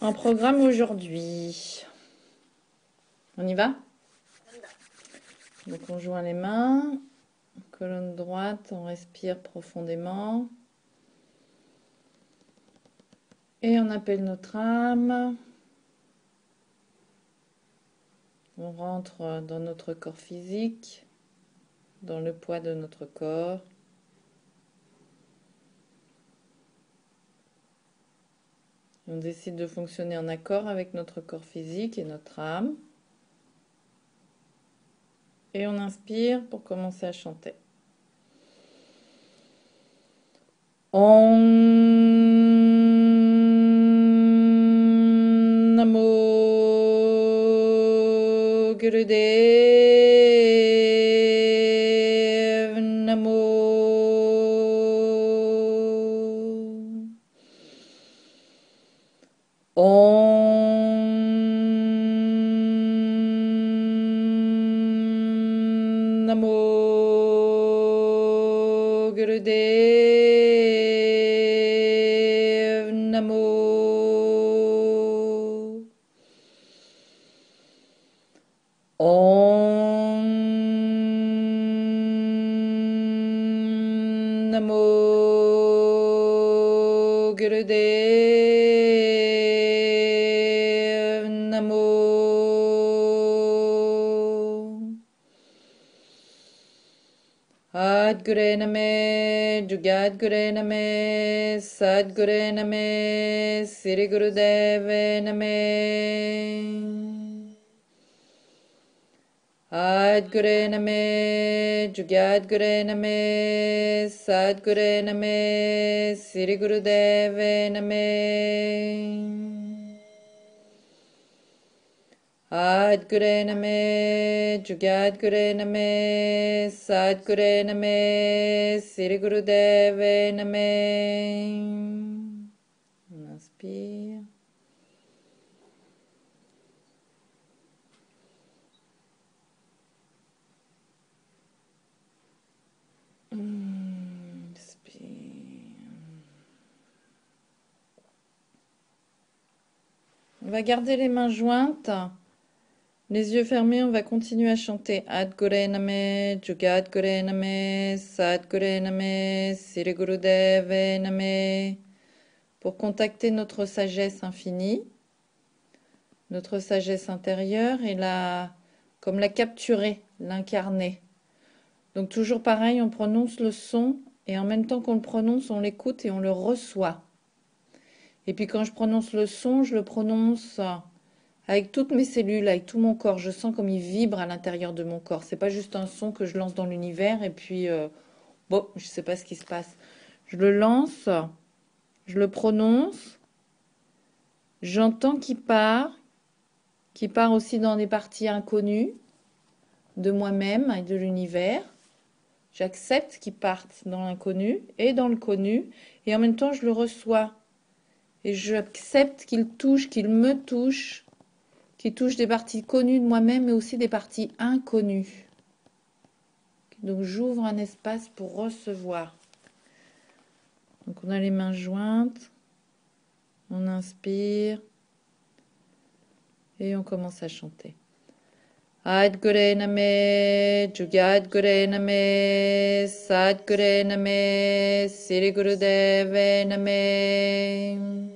Un programme aujourd'hui. On y va? Donc on joint les mains, colonne droite, on respire profondément. Et on appelle notre âme. On rentre dans notre corps physique, dans le poids de notre corps. On décide de fonctionner en accord avec notre corps physique et notre âme. Et on inspire pour commencer à chanter. Om Namo Gurudev Namo. Om Namo Gurudev Namo. Om Namo Gurudev Namo. Adgure Name, Jugadgure Name, Sadgure Name, Sri Gurudeve Name. Adgure Name, Jugadgure Name, Sadgure Name, Sri Gurudeve Name. Adgure Name, Jugadgure Name, Sadgure Name, Sri Gurudeve Name. On inspire. On va garder les mains jointes, les yeux fermés, on va continuer à chanter Adgure Name, Jugadgure Name, Sadgure Name, Sri Gurudeve Name, pour contacter notre sagesse infinie, notre sagesse intérieure et comme la capturer, l'incarner. Donc toujours pareil, on prononce le son et en même temps qu'on le prononce, on l'écoute et on le reçoit. Et puis quand je prononce le son, je le prononce avec toutes mes cellules, avec tout mon corps. Je sens comme il vibre à l'intérieur de mon corps. C'est pas juste un son que je lance dans l'univers et puis bon, je sais pas ce qui se passe. Je le lance, je le prononce, j'entends qu'il part aussi dans des parties inconnues de moi-même et de l'univers. J'accepte qu'il parte dans l'inconnu et dans le connu et en même temps je le reçois. Et j'accepte qu'il touche, qu'il me touche, qu'il touche des parties connues de moi-même, mais aussi des parties inconnues. Donc j'ouvre un espace pour recevoir. Donc on a les mains jointes, on inspire et on commence à chanter. Adgure Name, Jugadgure Name, Sadgure Name, Sri Gurudeve Name.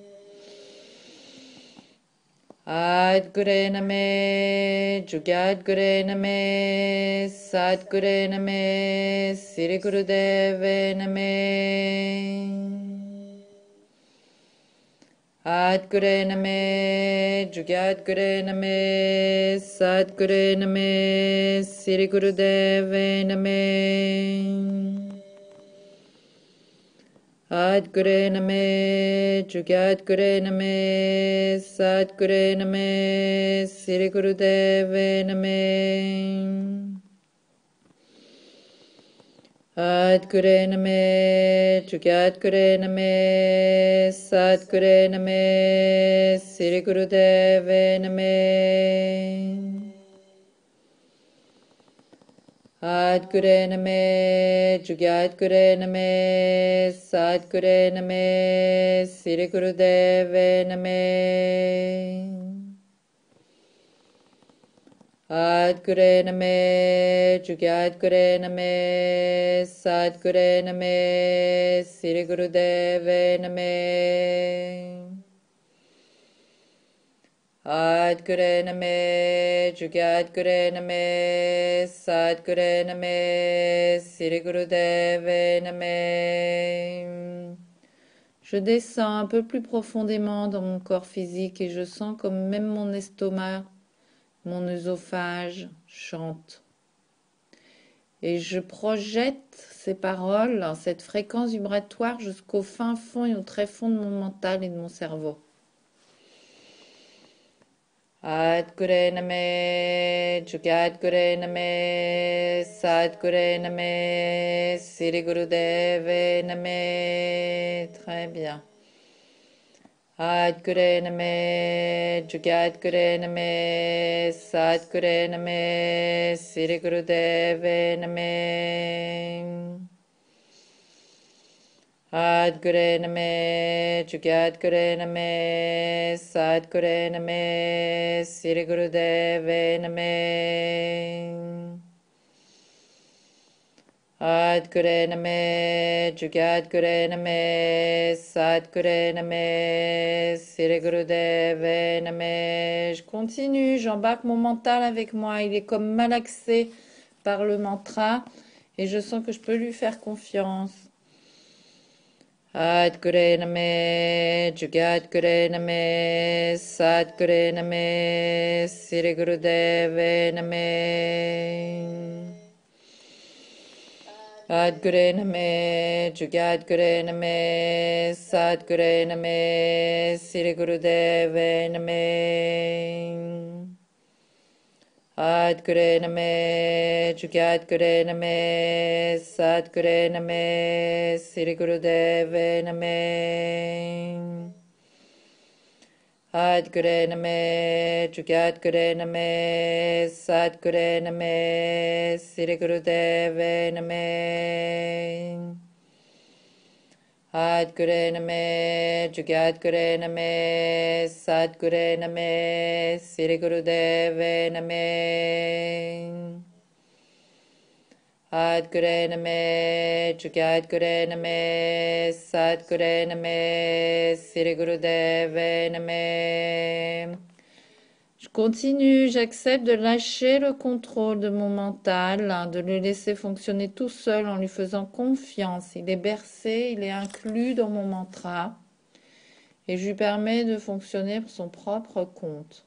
Adgure Name, Jugadgure Name, Sadgure Name, Sri Gurudeve Name. Adgure Name, Jugadgure Name, Sadgure Name, Sri Gurudeve Name. Adgure Name, Jugadgure Name, Sadgure Name, Sri Gurudeve Name. Adgure Name, Jugadgure Name, Sadgure Name, Sri Gurudeve Name. Adgure Name, Jugadgure Name, Sadgure Name, Sri Gurudeve Name. Adgure Name, Jugadgure Name, Sadgure Name, Sri Gurudeve Name. Adgure Name, Jugadgure Name, Sadgure Name, Sri Gurudeve Name. Je descends un peu plus profondément dans mon corps physique et je sens comme même mon estomac, mon œsophage chante. Et je projette ces paroles, cette fréquence vibratoire jusqu'au fin fond et au très fond de mon mental et de mon cerveau. Adgure Name, Jugadgure Name, Sadgure Name, Sri Gurudeve Name. Très bien. Adgure Name, Jugadgure Name, Sadgure Name, Sri Gurudeve Name. Adgure Name, Jugadgure Name, Sadgure Name, Sri Gurudeve Name. Adgure Name, Jugadgure Name, Sadgure Name, Sri Gurudeve Name. Je continue, j'embarque mon mental avec moi. Il est comme malaxé par le mantra et je sens que je peux lui faire confiance. Adgure Name, Jugadgure Name, Sadgure Name, Sri Gurudeve Name. Adgure Name, Jugadgure Name, Sadgure Name, Sri Gurudeve Name. Adgure Name, Jugadgure Name, Sadgure Name, Sri Gurudeve Name. Adgure Name, Jugadgure Name, Sadgure Name, Sri Gurudeve Name. Adgure Name, Jugadgure Name, Sadgure Name, Sri Gurudeve Name. Adgure Name, Jugadgure Name, Sadgure Name, Sri Gurudeve Name. Je continue, j'accepte de lâcher le contrôle de mon mental, de le laisser fonctionner tout seul en lui faisant confiance. Il est bercé, il est inclus dans mon mantra et je lui permets de fonctionner pour son propre compte.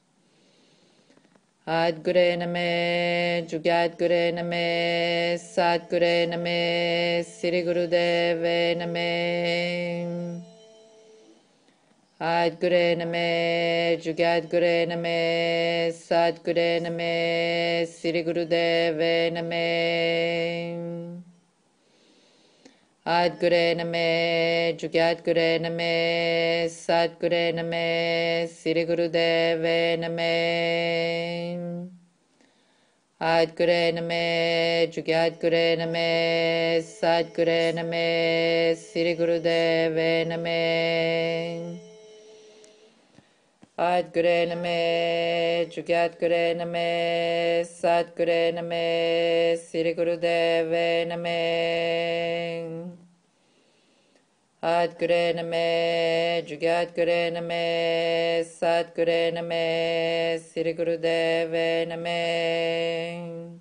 Adgure Name, Jugadgure Name, Sadgure Name, Sri Gurudeve Name. Adgure Name, Jugadgure Name, Sadgure Name, Sri Gurudeve Name. Adgure Name, Jugadgure Name, Sadgure Name, Sri Gurudeve Name. Adgure Name, Jugadgure Name, Sadgure Name, Sri Gurudeve Name. Adgure Name, Jugadgure Name, Sadgure Name, Sri Gurudeve Name. Adgure Name, Jugadgure Name, Sadgure Name, Sri Gurudeve Name.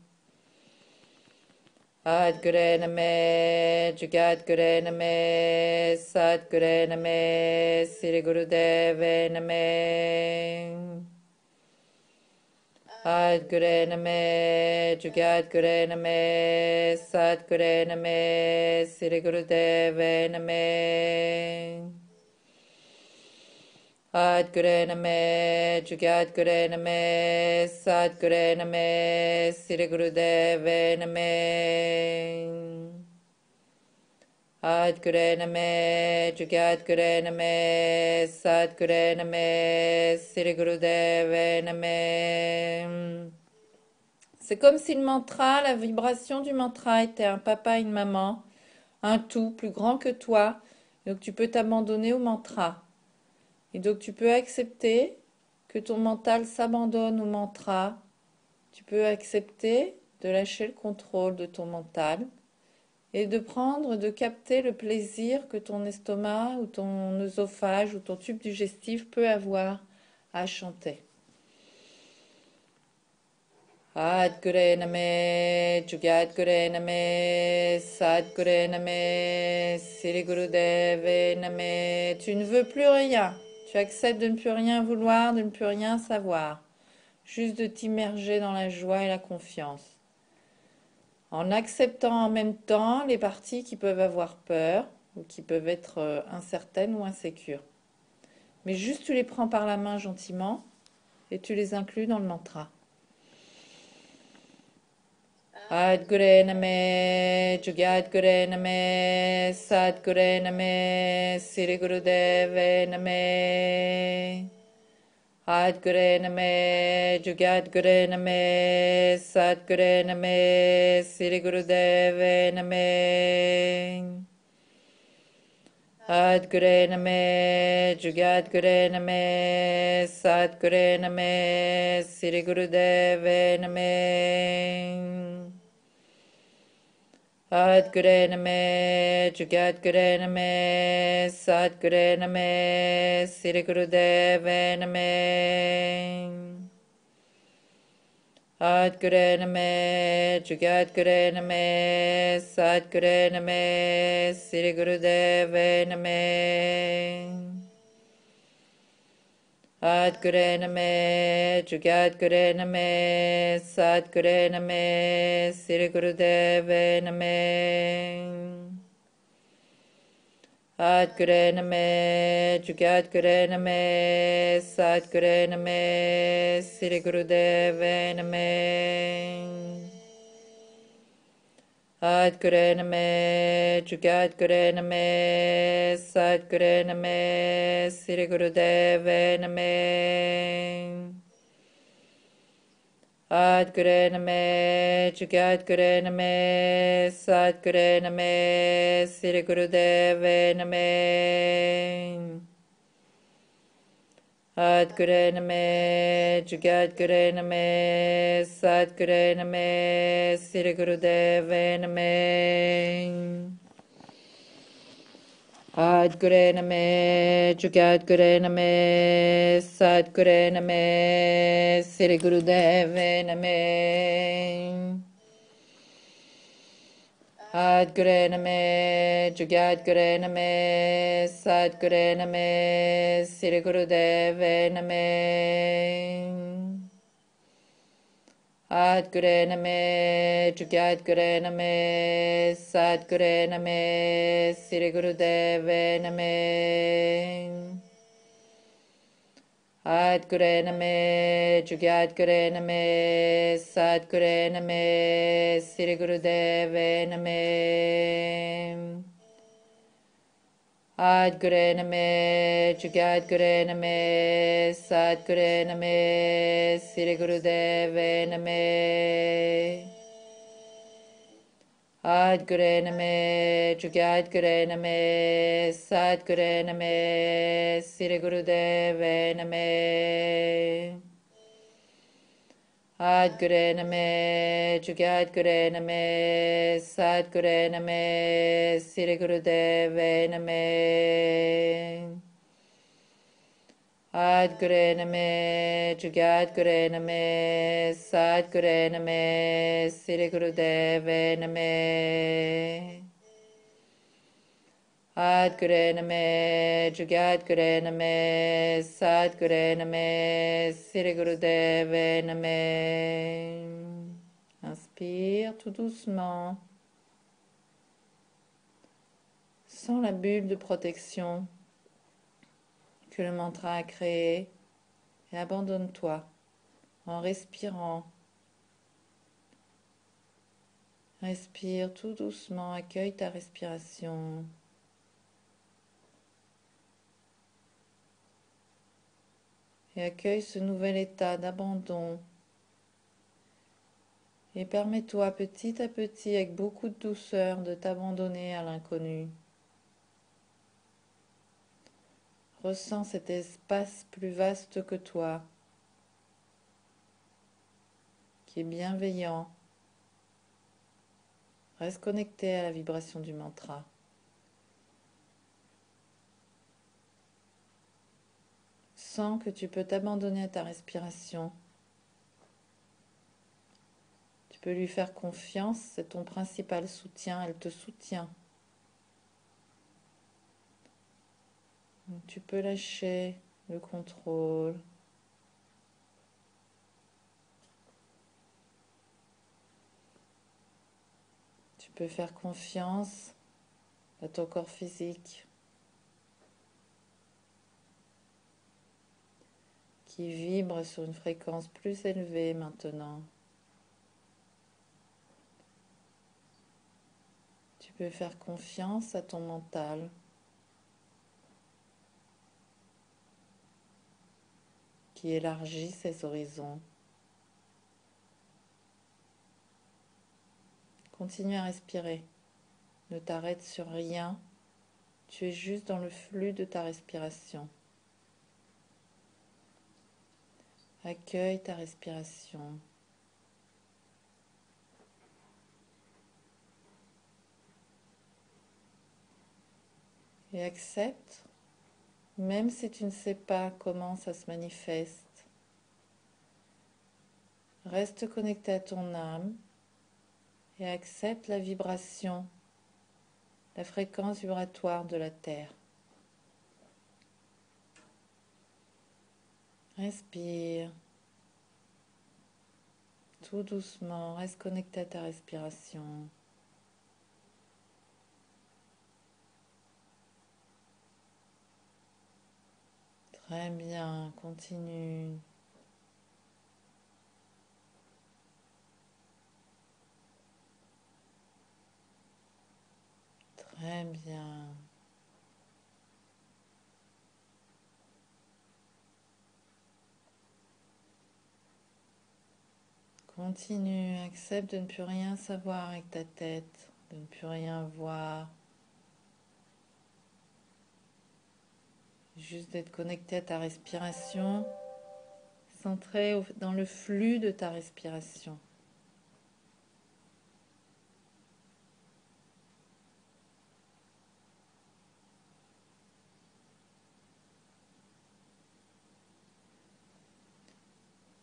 Adgure Name, Jugadgure Name, Sadgure Name, Sri Gurudeve Name. Adgure Name, Jugadgure Name, Sadgure Name, Sri Gurudeve Name. Adgure Name, Jugadgure Name, Sadgure Name, Sri Gurudeve Name. Adgure Name, Jugadgure Name, Sadgure Name, Sri Gurudeve Name. C'est comme si le mantra, la vibration du mantra était un papa et une maman, un tout plus grand que toi. Donc tu peux t'abandonner au mantra. Et donc tu peux accepter que ton mental s'abandonne au mantra. Tu peux accepter de lâcher le contrôle de ton mental et de capter le plaisir que ton estomac ou ton œsophage ou ton tube digestif peut avoir à chanter. Adgure Name, Jugadgure Name, Sadgure Name, Siri Gurudev Name. Tu ne veux plus rien. Tu acceptes de ne plus rien vouloir, de ne plus rien savoir. Juste de t'immerger dans la joie et la confiance. En acceptant en même temps les parties qui peuvent avoir peur ou qui peuvent être incertaines ou insécures. Mais juste tu les prends par la main gentiment et tu les inclus dans le mantra. Adgure Name, Jugadgure Name, Sadgure Name, Siri Gurudev Name. Adgure Name, Jugadgure Name, Sadgure Name, Siri Gurudev Name. Adgure Name, Jugadgure Name, Sadgure Name, Siri Gurudev Name. Adgure Name, Jugadgure Name, Sadgure Name, Siri Gurudev Name. Adgure Name, Jugadgure Name, Sadgure Name, Siri Gurudev Name. Adgure Name, Jugadgure Name, Sadgure Name, Siri Gurudev Name. Adgure Name, Jugadgure Name, Sadgure Name, Siri Gurudev Name. Adgure Name, Jugadgure Name, Sadgure Name, Siri Gurudev Name. Adgure Name, Jugadgure Name, Sadgure Name, Siri Gurudev Name. Adgure Name, Jugadgure Name, Sadgure Name, Siri Gurudev Name. Adgure Name, Jugadgure Name, Sadgure Name, Siri Gurudev Name. Adgure Name, Jugadgure Name, Sadgure Name, Siri Gurudev Name. Adgure Name, Jugadgure Name, Sadgure Name, Siri Gurudev Name. Adgure Name, Jugadgure Name, Sadgure Name, Siri Gurudev Name. Adgure Name, Jugadgure Name, Sadgure Name, Siri Gurudev Name. Adgure Name, Jugadgure Name, Sadgure Name, Siri Gurudev Name. Adgure Name, Jugadgure Name, Sadgure Name, Siri Gurudev Name. Adgure Name, Jugadgure Name, Sadgure Name, Siri Gurudev Name. Adgure Name, Jugadgure Name, Sadgure Name, Siri Gurudev Name. Inspire tout doucement. Sens la bulle de protection que le mantra a créée et abandonne-toi en respirant. Respire tout doucement, accueille ta respiration. Et accueille ce nouvel état d'abandon Et permets-toi petit à petit, avec beaucoup de douceur, de t'abandonner à l'inconnu. Ressens cet espace plus vaste que toi, qui est bienveillant. Reste connecté à la vibration du mantra. Sens que tu peux t'abandonner à ta respiration. Tu peux lui faire confiance, c'est ton principal soutien, elle te soutient. Donc, tu peux lâcher le contrôle. Tu peux faire confiance à ton corps physique qui vibre sur une fréquence plus élevée maintenant. Tu peux faire confiance à ton mental qui élargit ses horizons. Continue à respirer. Ne t'arrête sur rien. Tu es juste dans le flux de ta respiration. Accueille ta respiration. Et accepte, même si tu ne sais pas comment ça se manifeste. Reste connecté à ton âme et accepte la vibration, la fréquence vibratoire de la Terre. Respire. Tout doucement, reste connecté à ta respiration. Très bien, continue. Très bien. Continue, accepte de ne plus rien savoir avec ta tête, de ne plus rien voir. Juste d'être connecté à ta respiration, centré dans le flux de ta respiration.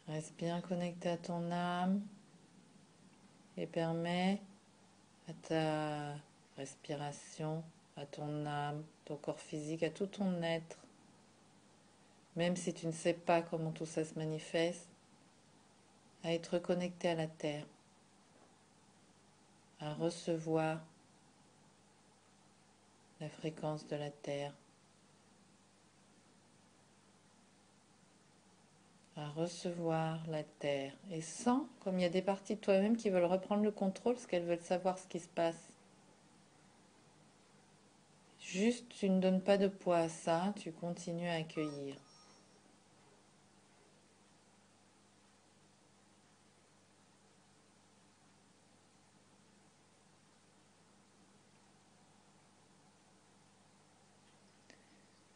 Reste bien connecté à ton âme et permets à ta respiration, à ton âme, ton corps physique, à tout ton être, même si tu ne sais pas comment tout ça se manifeste, à être connecté à la Terre, à recevoir la fréquence de la Terre, à recevoir la Terre. Et sens comme il y a des parties de toi-même qui veulent reprendre le contrôle parce qu'elles veulent savoir ce qui se passe. Juste, tu ne donnes pas de poids à ça, tu continues à accueillir.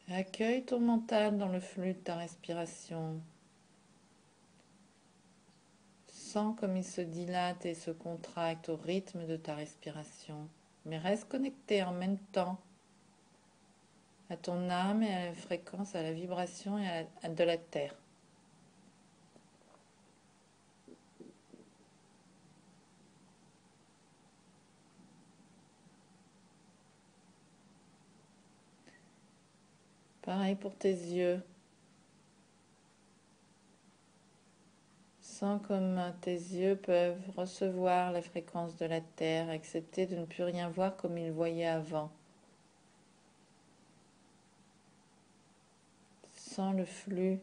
Accueille ton mental dans le flux de ta respiration. Sens comme il se dilate et se contracte au rythme de ta respiration. Mais reste connecté en même temps à ton âme et à la fréquence, à la vibration de la terre. Pareil pour tes yeux. Sens comme tes yeux peuvent recevoir la fréquence de la terre, accepter de ne plus rien voir comme ils voyaient avant. Sens le flux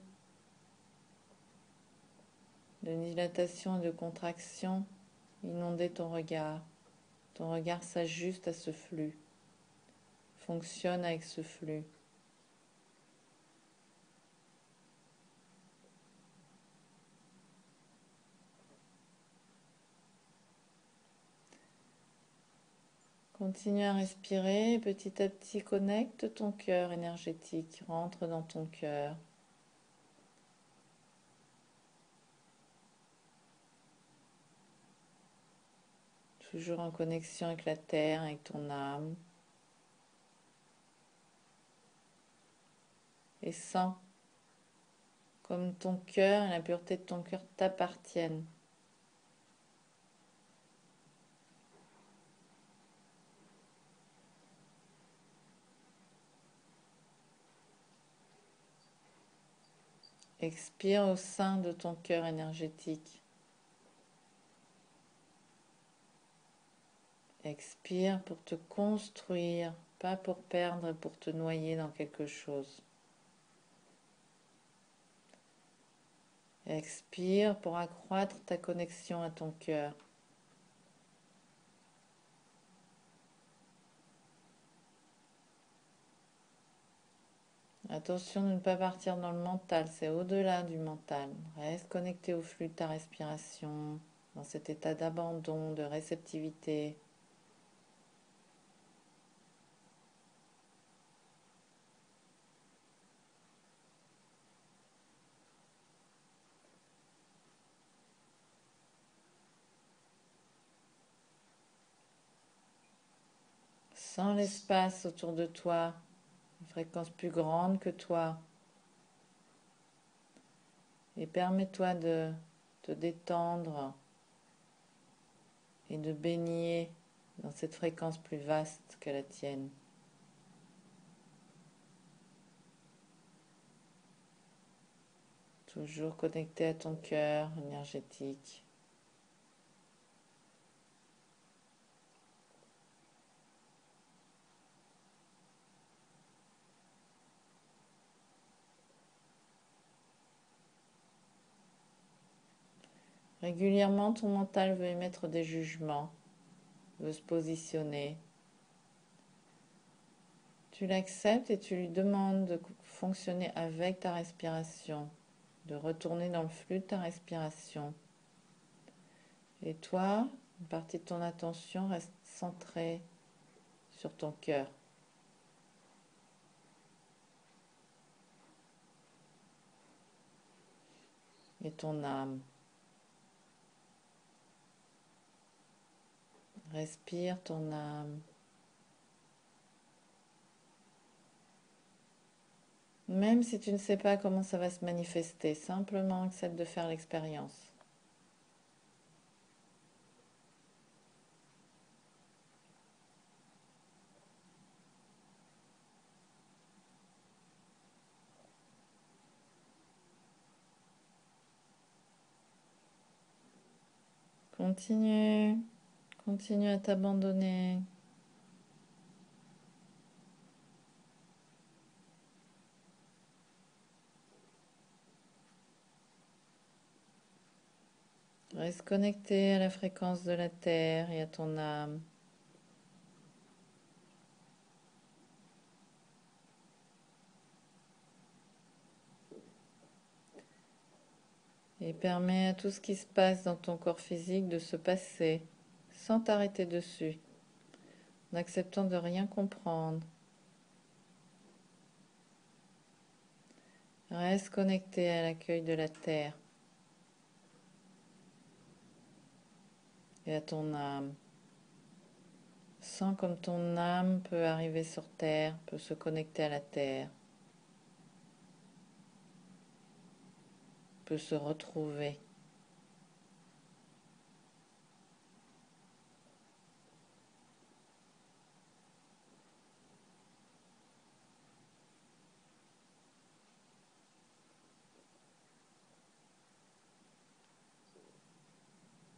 de dilatation et de contraction inonder ton regard. Ton regard s'ajuste à ce flux, fonctionne avec ce flux. Continue à respirer et petit à petit connecte ton cœur énergétique, rentre dans ton cœur. Toujours en connexion avec la terre, avec ton âme. Et sens comme ton cœur et la pureté de ton cœur t'appartiennent. Expire au sein de ton cœur énergétique. Expire pour te construire, pas pour perdre, pour te noyer dans quelque chose. Expire pour accroître ta connexion à ton cœur. Attention de ne pas partir dans le mental, c'est au-delà du mental. Reste connecté au flux de ta respiration, dans cet état d'abandon, de réceptivité. Sens l'espace autour de toi, une fréquence plus grande que toi. Et permets-toi de te détendre et de baigner dans cette fréquence plus vaste que la tienne. Toujours connecté à ton cœur énergétique. Régulièrement, ton mental veut émettre des jugements, veut se positionner. Tu l'acceptes et tu lui demandes de fonctionner avec ta respiration, de retourner dans le flux de ta respiration. Et toi, une partie de ton attention reste centrée sur ton cœur et ton âme. Respire ton âme. Même si tu ne sais pas comment ça va se manifester, simplement accepte de faire l'expérience. Continue, continue à t'abandonner. Reste connecté à la fréquence de la terre et à ton âme. Et permets à tout ce qui se passe dans ton corps physique de se passer sans t'arrêter dessus, en acceptant de rien comprendre. Reste connecté à l'accueil de la terre et à ton âme. Sens comme ton âme peut arriver sur terre, peut se connecter à la terre, peut se retrouver.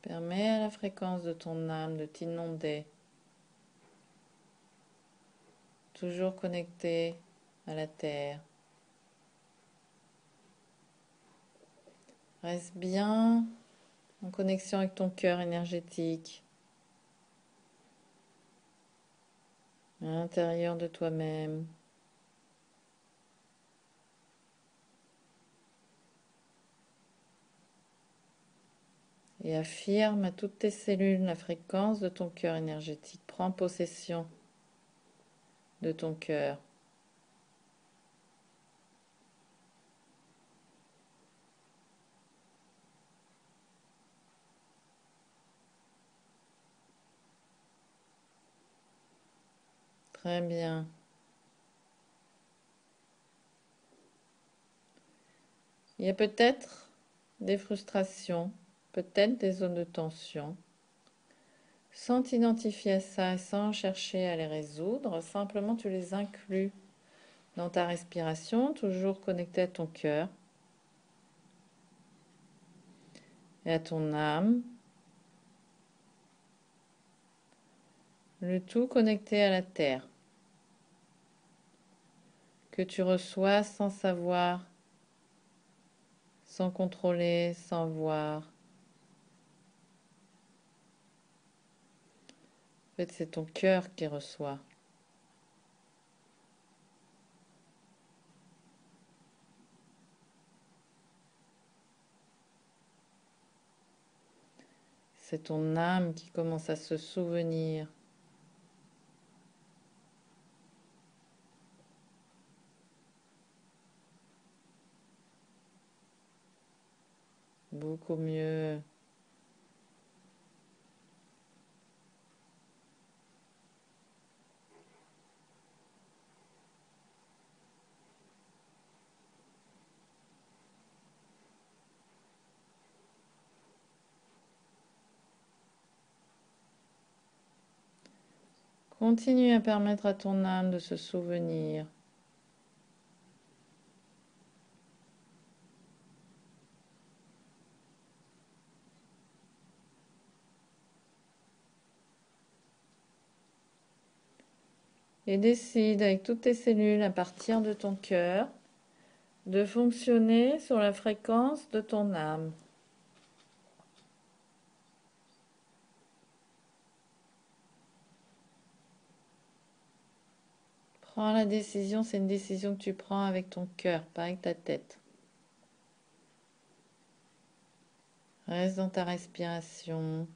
Permets à la fréquence de ton âme de t'inonder, toujours connecté à la terre. Reste bien en connexion avec ton cœur énergétique, à l'intérieur de toi-même. Et affirme à toutes tes cellules la fréquence de ton cœur énergétique. Prends possession de ton cœur. Très bien. Il y a peut-être des frustrations, peut-être des zones de tension. Sans t'identifier à ça et sans chercher à les résoudre, simplement tu les inclus dans ta respiration, toujours connecté à ton cœur et à ton âme. Le tout connecté à la terre, que tu reçois sans savoir, sans contrôler, sans voir. En fait, c'est ton cœur qui reçoit. C'est ton âme qui commence à se souvenir. Beaucoup mieux. Continue à permettre à ton âme de se souvenir. Et décide avec toutes tes cellules à partir de ton cœur de fonctionner sur la fréquence de ton âme. Prends la décision, c'est une décision que tu prends avec ton cœur, pas avec ta tête. Reste dans ta respiration.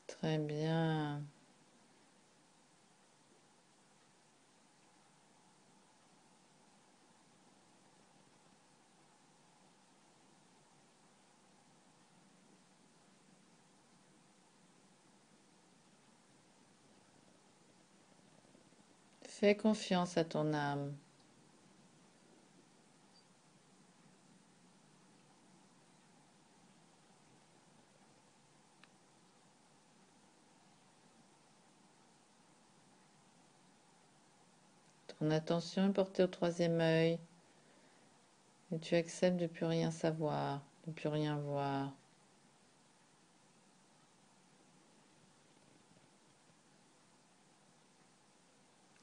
Très bien. Fais confiance à ton âme. Ton attention est portée au troisième œil et tu acceptes de plus rien savoir, de plus rien voir.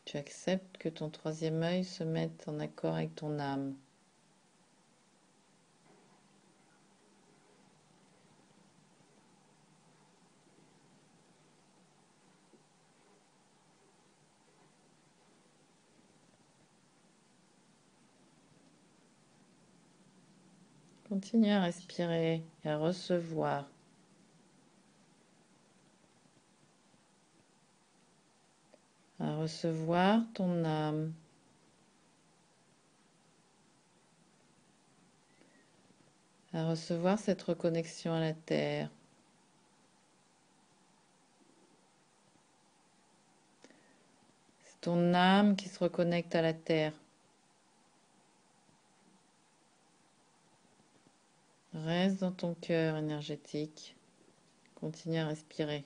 Tu acceptes que ton troisième œil se mette en accord avec ton âme. Continue à respirer et à recevoir. À recevoir ton âme. À recevoir cette reconnexion à la terre. C'est ton âme qui se reconnecte à la terre. Reste dans ton cœur énergétique. Continue à respirer.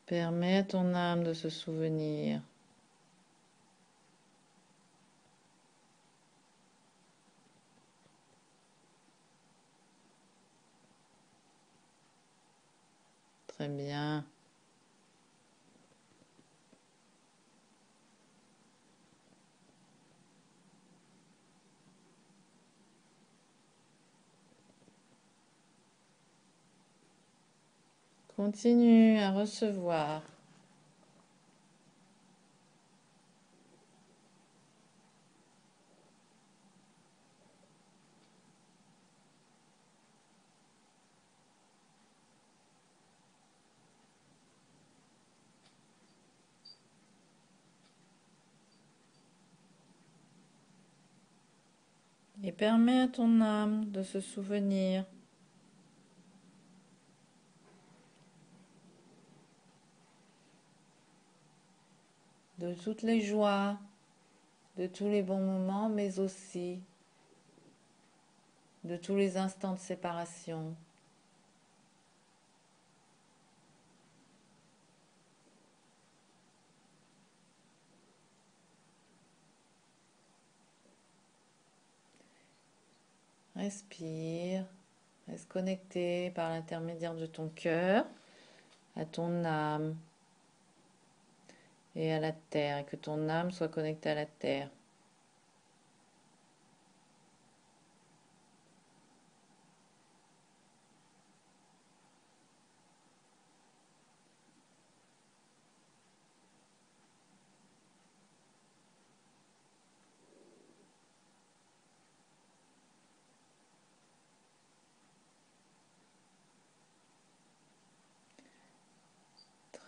Permets à ton âme de se souvenir. Très bien. Continue à recevoir. Et permets à ton âme de se souvenir de toutes les joies, de tous les bons moments, mais aussi de tous les instants de séparation. Respire, reste connecté par l'intermédiaire de ton cœur à ton âme et à la terre, et que ton âme soit connectée à la terre.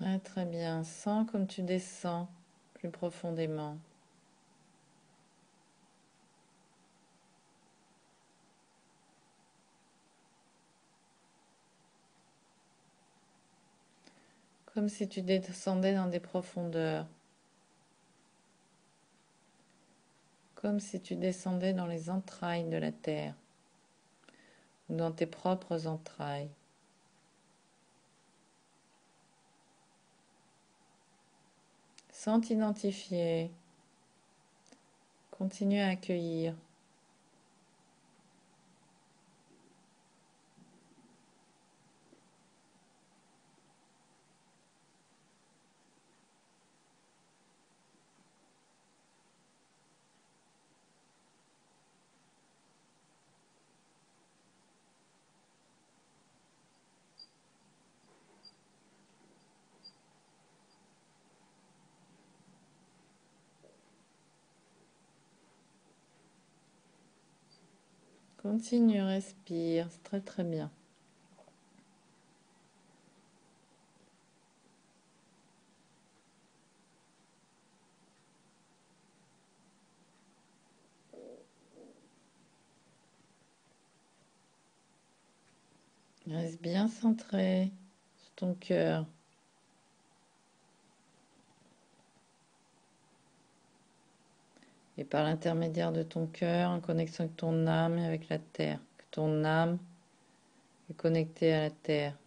Très très bien, sens comme tu descends plus profondément. Comme si tu descendais dans des profondeurs. Comme si tu descendais dans les entrailles de la terre ou dans tes propres entrailles. Sans t'identifier, continue à accueillir. Continue, respire, c'est très très bien. Reste bien centré sur ton cœur. Et par l'intermédiaire de ton cœur, en connexion avec ton âme et avec la terre. Que ton âme est connectée à la terre.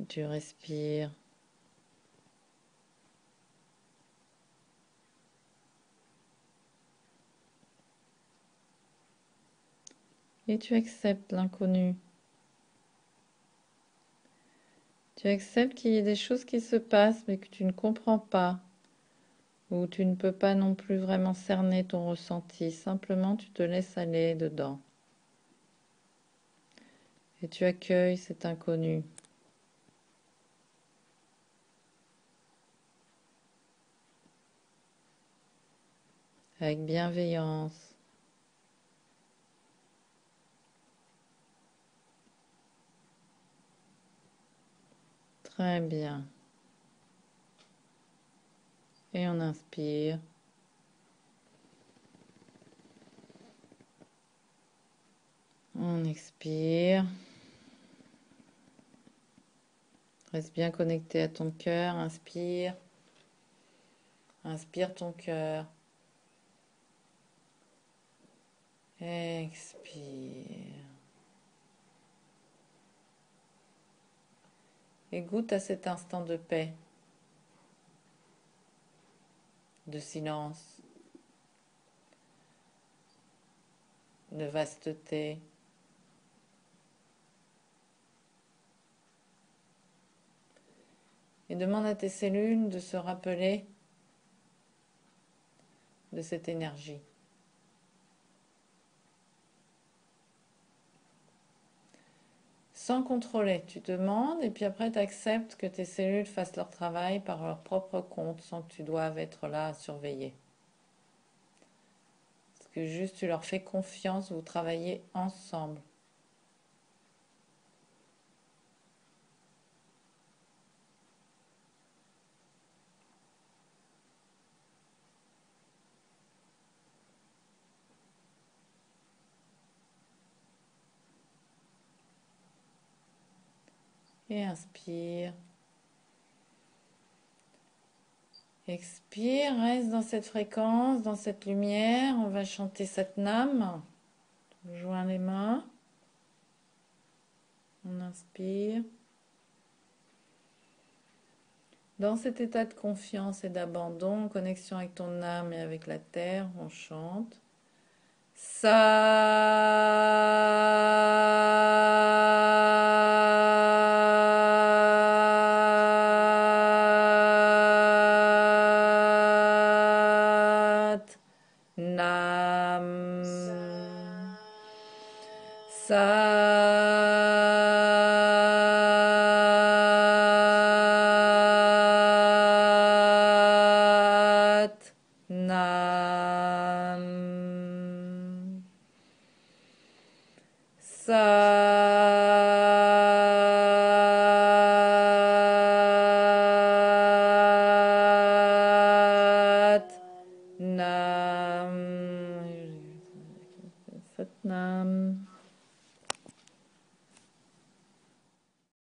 Tu respires. Et tu acceptes l'inconnu. Tu acceptes qu'il y ait des choses qui se passent mais que tu ne comprends pas. Ou tu ne peux pas non plus vraiment cerner ton ressenti. Simplement, tu te laisses aller dedans. Et tu accueilles cet inconnu. Avec bienveillance. Très bien. Et on inspire. On expire. Reste bien connecté à ton cœur. Inspire. Inspire ton cœur. Expire. Et goûte à cet instant de paix, de silence, de vasteté. Et demande à tes cellules de se rappeler de cette énergie. sans contrôler. Tu demandes et puis après tu acceptes que tes cellules fassent leur travail par leur propre compte sans que tu doives être là à surveiller. Parce que juste tu leur fais confiance, vous travaillez ensemble. Et inspire. Expire, reste dans cette fréquence, dans cette lumière. On va chanter Satnam. Joins les mains. On inspire. Dans cet état de confiance et d'abandon, en connexion avec ton âme et avec la terre, on chante. Sat Nam Sat Nam Sat